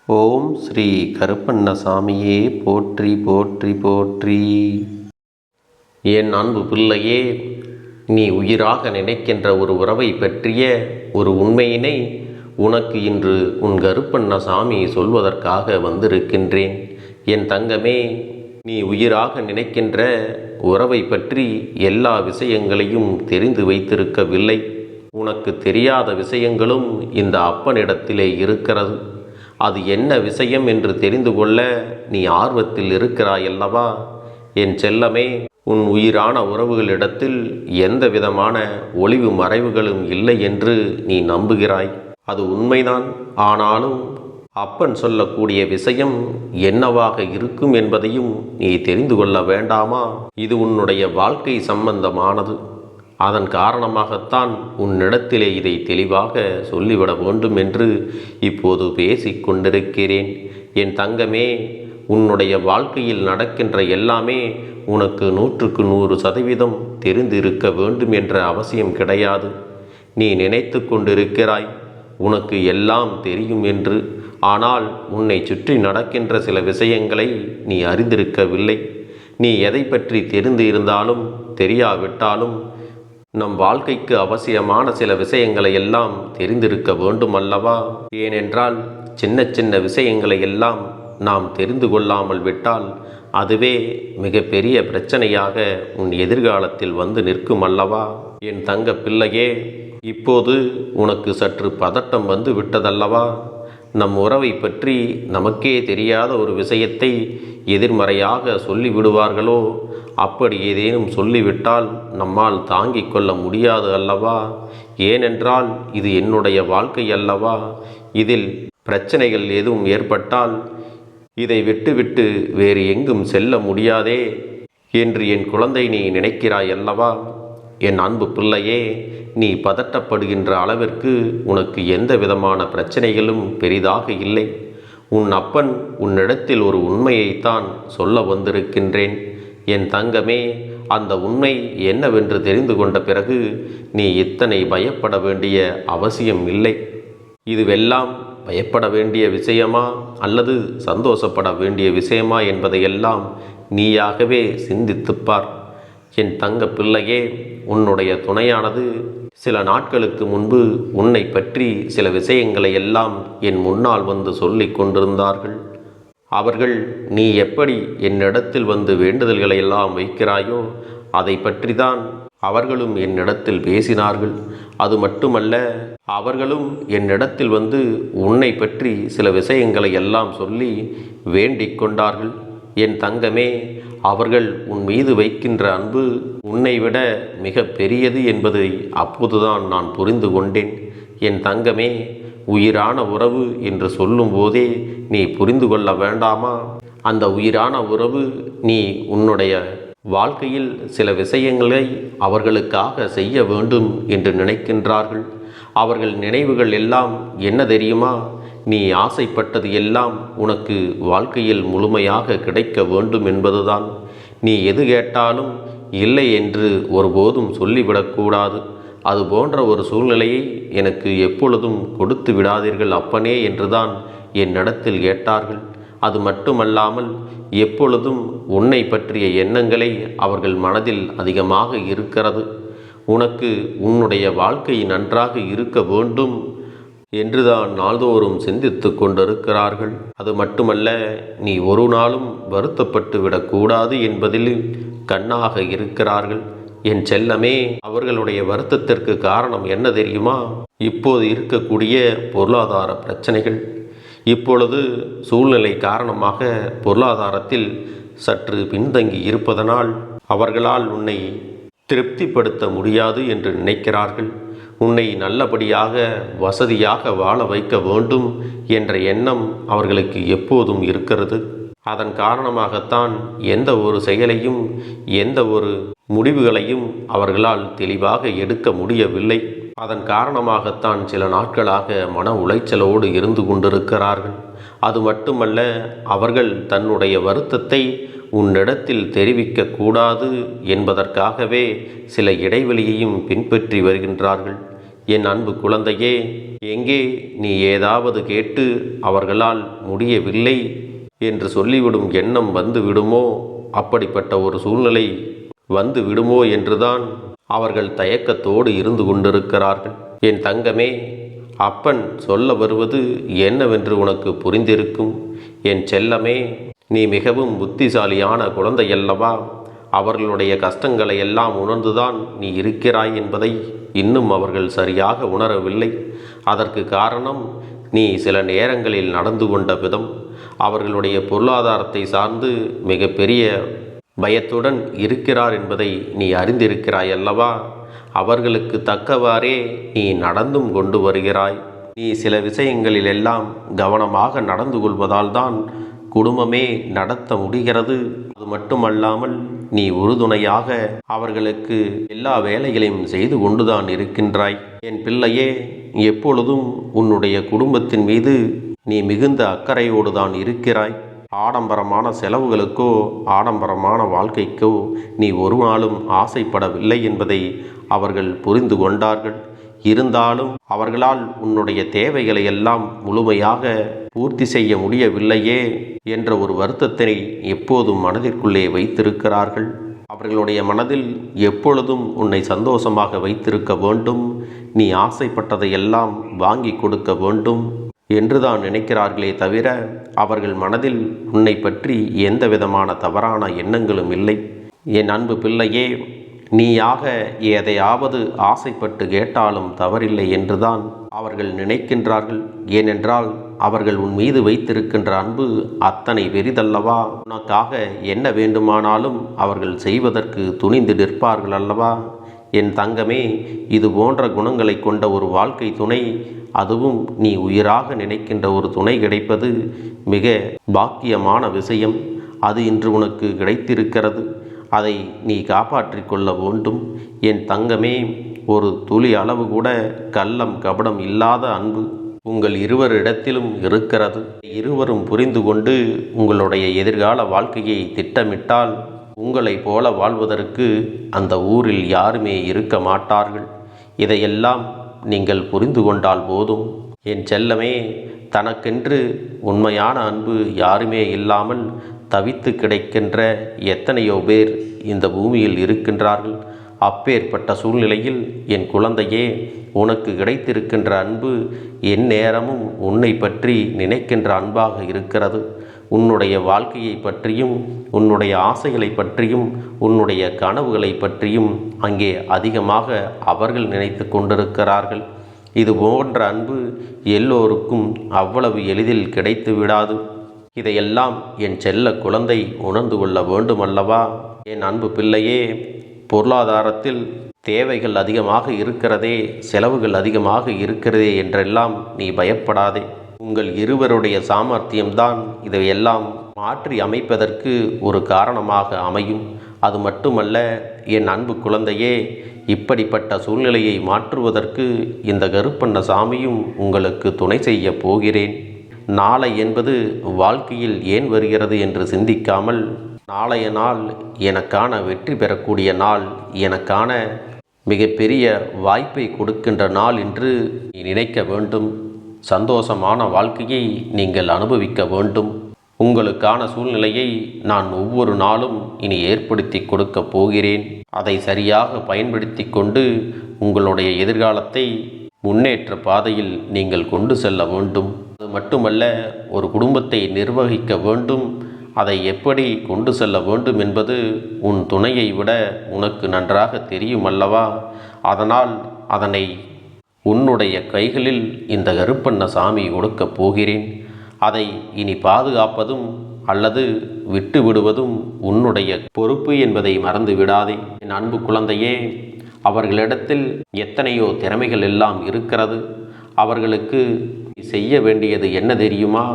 ஓம் ஸ்ரீ கருப்பண்ணசாமியே போற்றி போற்றி போற்றி. என் அன்பு பிள்ளையே, நீ உயிராக நினைக்கின்ற ஒரு உறவை பற்றிய ஒரு உண்மையினை உனக்கு இன்று உன் கருப்பண்ணசாமி சொல்வதற்காக வந்திருக்கின்றேன். என் தங்கமே, நீ உயிராக நினைக்கின்ற உறவை பற்றி எல்லா விஷயங்களையும் தெரிந்து வைத்திருக்கவில்லை. உனக்கு தெரியாத விஷயங்களும் இந்த அப்பனிடத்திலே இருக்கிறது. அது என்ன விஷயம் என்று தெரிந்து கொள்ள நீ ஆர்வத்தில் இருக்கிறாயல்லவா? என் செல்லமே, உன் உயிரான உறவுகளிடத்தில் எந்த விதமான ஒளிவு மறைவுகளும் இல்லை என்று நீ நம்புகிறாய். அது உண்மைதான். ஆனாலும் அப்பன் சொல்லக்கூடிய விஷயம் என்னவாக இருக்கும் என்பதையும் நீ தெரிந்து கொள்ள வேண்டாமா? இது உன்னுடைய வாழ்க்கை சம்பந்தமானது. அதன் காரணமாகத்தான் உன்னிடத்திலே இதை தெளிவாக சொல்லிவிட வேண்டும் என்று இப்போது பேசிக்கொண்டிருக்கிறேன். என் தங்கமே, உன்னுடைய வாழ்க்கையில் நடக்கின்ற எல்லாமே உனக்கு 100% தெரிந்திருக்க வேண்டும் என்ற அவசியம் கிடையாது. நீ நினைத்து கொண்டிருக்கிறாய் உனக்கு எல்லாம் தெரியும் என்று. ஆனால் உன்னை சுற்றி நடக்கின்ற சில விஷயங்களை நீ அறிந்திருக்கவில்லை. நீ எதை பற்றி தெரிந்து இருந்தாலும் தெரியாவிட்டாலும் நம் வாழ்க்கைக்கு அவசியமான சில விஷயங்களை எல்லாம் தெரிந்திருக்க வேண்டும் அல்லவா? ஏனென்றால் சின்ன சின்ன விஷயங்களை எல்லாம் நாம் தெரிந்து கொள்ளாமல் விட்டால் அதுவே மிகப்பெரிய பிரச்சனையாக உன் எதிர்காலத்தில் வந்து நிற்கும் அல்லவா? என் தங்க பிள்ளையே, இப்போது உனக்கு சற்று பதட்டம் வந்து விட்டதல்லவா? நம் உறவை பற்றி நமக்கே தெரியாத ஒரு விஷயத்தை எதிர்மறையாக சொல்லிவிடுவார்களோ? அப்படி ஏதேனும் சொல்லிவிட்டால் நம்மால் தாங்கிக் கொள்ள முடியாது அல்லவா? ஏனென்றால் இது என்னுடைய வாழ்க்கை அல்லவா? இதில் பிரச்சனைகள் எதுவும் ஏற்பட்டால் இதை விட்டுவிட்டு வேறு எங்கும் செல்ல முடியாதே என்று என் குழந்தை நீ நினைக்கிறாய் அல்லவா? என் அன்பு பிள்ளையே, நீ பதட்டப்படுகின்ற அளவிற்கு உனக்கு எந்த விதமான பிரச்சனைகளும் பெரிதாக இல்லை. உன் அப்பன் உன்னிடத்தில் ஒரு உண்மையைத்தான் சொல்ல வந்திருக்கின்றேன். என் தங்கமே, அந்த உண்மை என்னவென்று தெரிந்து கொண்ட பிறகு நீ இத்தனை பயப்பட வேண்டிய அவசியம் இல்லை. இதுவெல்லாம் பயப்பட வேண்டிய விஷயமா அல்லது சந்தோஷப்பட வேண்டிய விஷயமா என்பதையெல்லாம் நீயாகவே சிந்தித்துப்பார். என் தங்க பிள்ளையே, உன்னுடைய துணையானது சில நாட்களுக்கு முன்பு உன்னை பற்றி சில விஷயங்களை எல்லாம் என் முன்னால் வந்து சொல்லிக் கொண்டிருந்தார்கள். அவர்கள் நீ எப்படி என்னிடத்தில் வந்து வேண்டுதல்களை எல்லாம் வைக்கிறாயோ அதை பற்றி தான் அவர்களும் என்னிடத்தில் பேசினார்கள். அது மட்டுமல்ல, அவர்களும் என்னிடத்தில் வந்து உன்னை பற்றி சில விஷயங்களை எல்லாம் சொல்லி வேண்டிக் கொண்டார்கள். என் தங்கமே, அவர்கள் உன் மீது வைக்கின்ற அன்பு உன்னை விட மிக பெரியது என்பதை அப்போதுதான் நான் புரிந்து கொண்டேன். என் தங்கமே, உயிரான உறவு என்று சொல்லும்போதே நீ புரிந்து கொள்ள வேண்டாமா? அந்த உயிரான உறவு நீ உன்னுடைய வாழ்க்கையில் சில விஷயங்களை அவர்களுக்காக செய்ய வேண்டும் என்று நினைக்கின்றார்கள். அவர்கள் நினைவுகள் எல்லாம் என்ன தெரியுமா? நீ ஆசைப்பட்டது எல்லாம் உனக்கு வாழ்க்கையில் முழுமையாக கிடைக்க வேண்டும் என்பதுதான். நீ எது கேட்டாலும் இல்லை என்று ஒருபோதும் சொல்லிவிடக்கூடாது. அது போன்ற ஒரு சூழ்நிலையை எனக்கு எப்பொழுதும் கொடுத்து விடாதீர்கள் அப்பனே என்றுதான் என்னிடத்தில் கேட்டார்கள். அது மட்டுமல்லாமல் எப்பொழுதும் உன்னை பற்றிய எண்ணங்களை அவர்கள் மனதில் அதிகமாக இருக்கிறது. உனக்கு உன்னுடைய வாழ்க்கை நன்றாக இருக்க வேண்டும் என்றுதான் நாள்தோறும் சிந்தித்து கொண்டிருக்கிறார்கள். அது மட்டுமல்ல, நீ ஒரு நாளும் வருத்தப்பட்டு விடக்கூடாது என்பதில் கண்ணாக இருக்கிறார்கள். என் செல்லமே, அவர்களுடைய வருத்தத்திற்கு காரணம் என்ன தெரியுமா? இப்போது இருக்கக்கூடிய பொருளாதார பிரச்சனைகள். இப்பொழுது சூழ்நிலை காரணமாக பொருளாதாரத்தில் சற்று பின்தங்கி இருப்பதனால் அவர்களால் உன்னை திருப்திப்படுத்த முடியாது என்று நினைக்கிறார்கள். உன்னை நல்லபடியாக வசதியாக வாழ வைக்க வேண்டும் என்ற எண்ணம் அவர்களுக்கு எப்போதும் இருக்கிறது. அதன் காரணமாகத்தான் எந்த ஒரு செயலையும் எந்த ஒரு முடிவுகளையும் அவர்களால் தெளிவாக எடுக்க முடியவில்லை. அதன் காரணமாகத்தான் சில நாட்களாக மன உளைச்சலோடு இருந்து கொண்டிருக்கிறார்கள். அது மட்டுமல்ல, அவர்கள் தன்னுடைய வருத்தத்தை உன்னிடத்தில் தெரிவிக்க கூடாது என்பதற்காகவே சில இடைவெளியையும் பின்பற்றி வருகின்றார்கள். என் அன்பு குழந்தையே, எங்கே நீ ஏதாவது கேட்டு அவர்களால் முடியவில்லை என்று சொல்லிவிடும் எண்ணம் வந்து விடுமோ, அப்படிப்பட்ட ஒரு சூழ்நிலை வந்து விடுமோ என்றுதான் அவர்கள் தயக்கத்தோடு இருந்து கொண்டிருக்கிறார்கள். என் தங்கமே, அப்பன் சொல்ல வருவது என்னவென்று உனக்கு புரிந்திருக்கும். என் செல்லமே, நீ மிகவும் புத்திசாலியான குழந்தையல்லவா? அவர்களுடைய கஷ்டங்களை எல்லாம் உணர்ந்துதான் நீ இருக்கிறாய் என்பதை இன்னும் அவர்கள் சரியாக உணரவில்லை. அதற்கு காரணம் நீ சில நேரங்களில் நடந்து கொண்ட விதம். அவர்களுடைய பொருளாதாரத்தை சார்ந்து மிகப்பெரிய பயத்துடன் இருக்கிறார் என்பதை நீ அறிந்திருக்கிறாய் அல்லவா? அவர்களுக்கு தக்கவாறே நீ நடந்தும் கொண்டு வருகிறாய். நீ சில விஷயங்களில் எல்லாம் கவனமாக நடந்து கொள்வதால் தான் குடும்பமே நடத்த முடிகிறது. அது மட்டுமல்லாமல் நீ உறுதுணையாக அவர்களுக்கு எல்லா வேலைகளையும் செய்து கொண்டுதான் இருக்கின்றாய். என் பிள்ளையே, எப்பொழுதும் உன்னுடைய குடும்பத்தின் மீது நீ மிகுந்த அக்கறையோடு தான் இருக்கிறாய். ஆடம்பரமான செலவுகளுக்கோ ஆடம்பரமான வாழ்க்கைக்கோ நீ ஒரு நாளும் ஆசைப்படவில்லை என்பதை அவர்கள் புரிந்து கொண்டார்கள். இருந்தாலும் அவர்களால் உன்னுடைய தேவைகளை எல்லாம் முழுமையாக பூர்த்தி செய்ய முடியவில்லையே என்ற ஒரு வருத்தத்தை எப்போதும் மனதிற்குள்ளே வைத்திருக்கிறார்கள். அவர்களுடைய மனதில் எப்பொழுதும் உன்னை சந்தோஷமாக வைத்திருக்க வேண்டும், நீ ஆசைப்பட்டதை எல்லாம் வாங்கி கொடுக்க வேண்டும் என்றுதான் நினைக்கிறார்களே தவிர அவர்கள் மனதில் உன்னை பற்றி எந்த விதமான தவறான எண்ணங்களும் இல்லை. என் அன்பு பிள்ளையே, நீயாக எதையாவது ஆசைப்பட்டு கேட்டாலும் தவறில்லை என்றுதான் அவர்கள் நினைக்கின்றார்கள். ஏனென்றால் அவர்கள் உன் மீது வைத்திருக்கின்ற அன்பு அத்தனை பெரிதல்லவா? உனக்காக என்ன வேண்டுமானாலும் அவர்கள் செய்வதற்கு துணிந்து நிற்பார்கள் அல்லவா? என் தங்கமே, இது போன்ற குணங்களை கொண்ட ஒரு வாழ்க்கை துணை, அதுவும் நீ உயிராக நினைக்கின்ற ஒரு துணை கிடைப்பது மிக பாக்கியமான விஷயம். அது இன்று உனக்கு கிடைத்திருக்கிறது. அதை நீ காப்பாற்றிக் கொள்ள வேண்டும். என் தங்கமே, ஒரு துளி அளவு கூட கள்ளம் கபடம் இல்லாத அன்பு உங்கள் இருவரிடத்திலும் இருக்கிறது. இருவரும் புரிந்து கொண்டு உங்களுடைய எதிர்கால வாழ்க்கையை திட்டமிட்டால் உங்களைப் போல வாழ்வதற்கு அந்த ஊரில் யாருமே இருக்க மாட்டார்கள். இதையெல்லாம் நீங்கள் புரிந்து கொண்டால் போதும். என் செல்லமே, தனக்கென்று உண்மையான அன்பு யாருமே இல்லாமல் தவித்து கிடைக்கின்ற எத்தனையோ பேர் இந்த பூமியில் இருக்கின்றார்கள். அப்பேற்பட்ட சூழ்நிலையில் என் குழந்தையே, உனக்கு கிடைத்திருக்கின்ற அன்பு என் நேரமும் உன்னை பற்றி நினைக்கின்ற அன்பாக இருக்கிறது. உன்னுடைய வாழ்க்கையை பற்றியும் உன்னுடைய ஆசைகளை பற்றியும் உன்னுடைய கனவுகளை பற்றியும் அங்கே அதிகமாக அவர்கள் நினைத்து கொண்டிருக்கிறார்கள். இது போன்ற அன்பு எல்லோருக்கும் அவ்வளவு எளிதில் கிடைத்து விடாது. இதையெல்லாம் என் செல்ல குழந்தை உணர்ந்து கொள்ள வேண்டுமல்லவா? என் அன்பு பிள்ளையே, பொருளாதாரத்தில் தேவைகள் அதிகமாக இருக்கிறதே, செலவுகள் அதிகமாக இருக்கிறதே என்றெல்லாம் நீ பயப்படாதே. உங்கள் இருவருடைய சாமர்த்தியம்தான் இதையெல்லாம் மாற்றி அமைப்பதற்கு ஒரு காரணமாக அமையும். அது மட்டுமல்ல என் அன்பு குழந்தையே, இப்படிப்பட்ட சூழ்நிலையை மாற்றுவதற்கு இந்த கருப்பண்ண சாமியும் உங்களுக்கு துணை செய்ய போகிறேன். நாளை என்பது வாழ்க்கையில் ஏன் வருகிறது என்று சிந்திக்காமல், நாளைய நாள் எனக்கான வெற்றி பெறக்கூடிய நாள், எனக்கான மிகப்பெரிய வாய்ப்பை கொடுக்கின்ற நாள் என்று நீ நினைக்க வேண்டும். சந்தோஷமான வாழ்க்கையை நீங்கள் அனுபவிக்க வேண்டும். உங்களுக்கான சூழ்நிலையை நான் ஒவ்வொரு நாளும் இனி ஏற்படுத்தி கொடுக்க போகிறேன். அதை சரியாக பயன்படுத்தி கொண்டு உங்களுடைய எதிர்காலத்தை முன்னேற்ற பாதையில் நீங்கள் கொண்டு செல்ல வேண்டும். அது மட்டுமல்ல, ஒரு குடும்பத்தை நிர்வகிக்க வேண்டும். அதை எப்படி கொண்டு செல்ல வேண்டும் என்பது உன் துணையை விட உனக்கு நன்றாக தெரியும் அல்லவா? அதனால் அதனை உன்னுடைய கைகளில் இந்த கருப்பண்ண சாமி கொடுக்கப் போகிறேன். அதை இனி பாதுகாப்பதும் அல்லது விட்டு விடுவதும் உன்னுடைய பொறுப்பு என்பதை மறந்து விடாதே. என் அன்பு குழந்தையே, அவர்களிடத்தில் எத்தனையோ திறமைகள் எல்லாம் இருக்கிறது. அவர்களுக்கு செய்ய வேண்டியது என்ன தெரியுமா?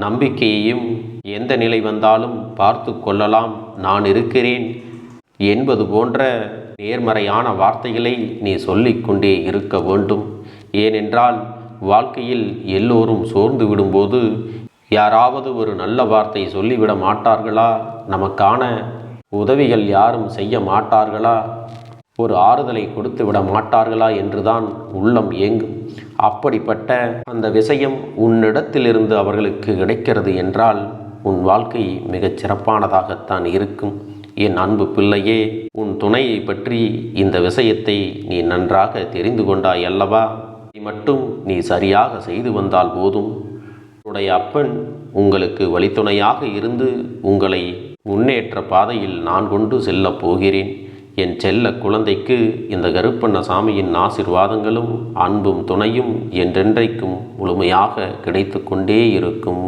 நம்பிக்கையையும் எந்த நிலை வந்தாலும் பார்த்து கொள்ளலாம், நான் இருக்கிறேன் என்பது போன்ற நேர்மறையான வார்த்தைகளை நீ சொல்லிக்கொண்டே இருக்க வேண்டும். ஏனென்றால் வாழ்க்கையில் எல்லோரும் சோர்ந்து விடும்போது யாராவது ஒரு நல்ல வார்த்தை சொல்லிவிட மாட்டார்களா? நமக்கான உதவிகள் யாரும் செய்ய மாட்டார்களா? ஒரு ஆறுதலை கொடுத்து விட மாட்டார்களா என்றுதான் உள்ளம் ஏங்கும். அப்படிப்பட்ட அந்த விஷயம் உன்னிடத்திலிருந்து அவர்களுக்கு கிடைக்கிறது என்றால் உன் வாழ்க்கை மிகச் சிறப்பானதாகத்தான் இருக்கும். என் அன்பு பிள்ளையே, உன் துணையை பற்றி இந்த விஷயத்தை நீ நன்றாக தெரிந்து கொண்டாய் அல்லவா? இதை மட்டும் நீ சரியாக செய்து வந்தால் போதும். உன்னுடைய அப்பன் உங்களுக்கு வழித்துணையாக இருந்து உங்களை முன்னேற்ற பாதையில் நான் கொண்டு செல்லப் போகிறேன். என் செல்ல குழந்தைக்கு இந்த கருப்பண்ணசாமியின் ஆசீர்வாதங்களும் அன்பும் துணையும் என்றென்றைக்கும் முழுமையாக கிடைத்து கொண்டே இருக்கும்.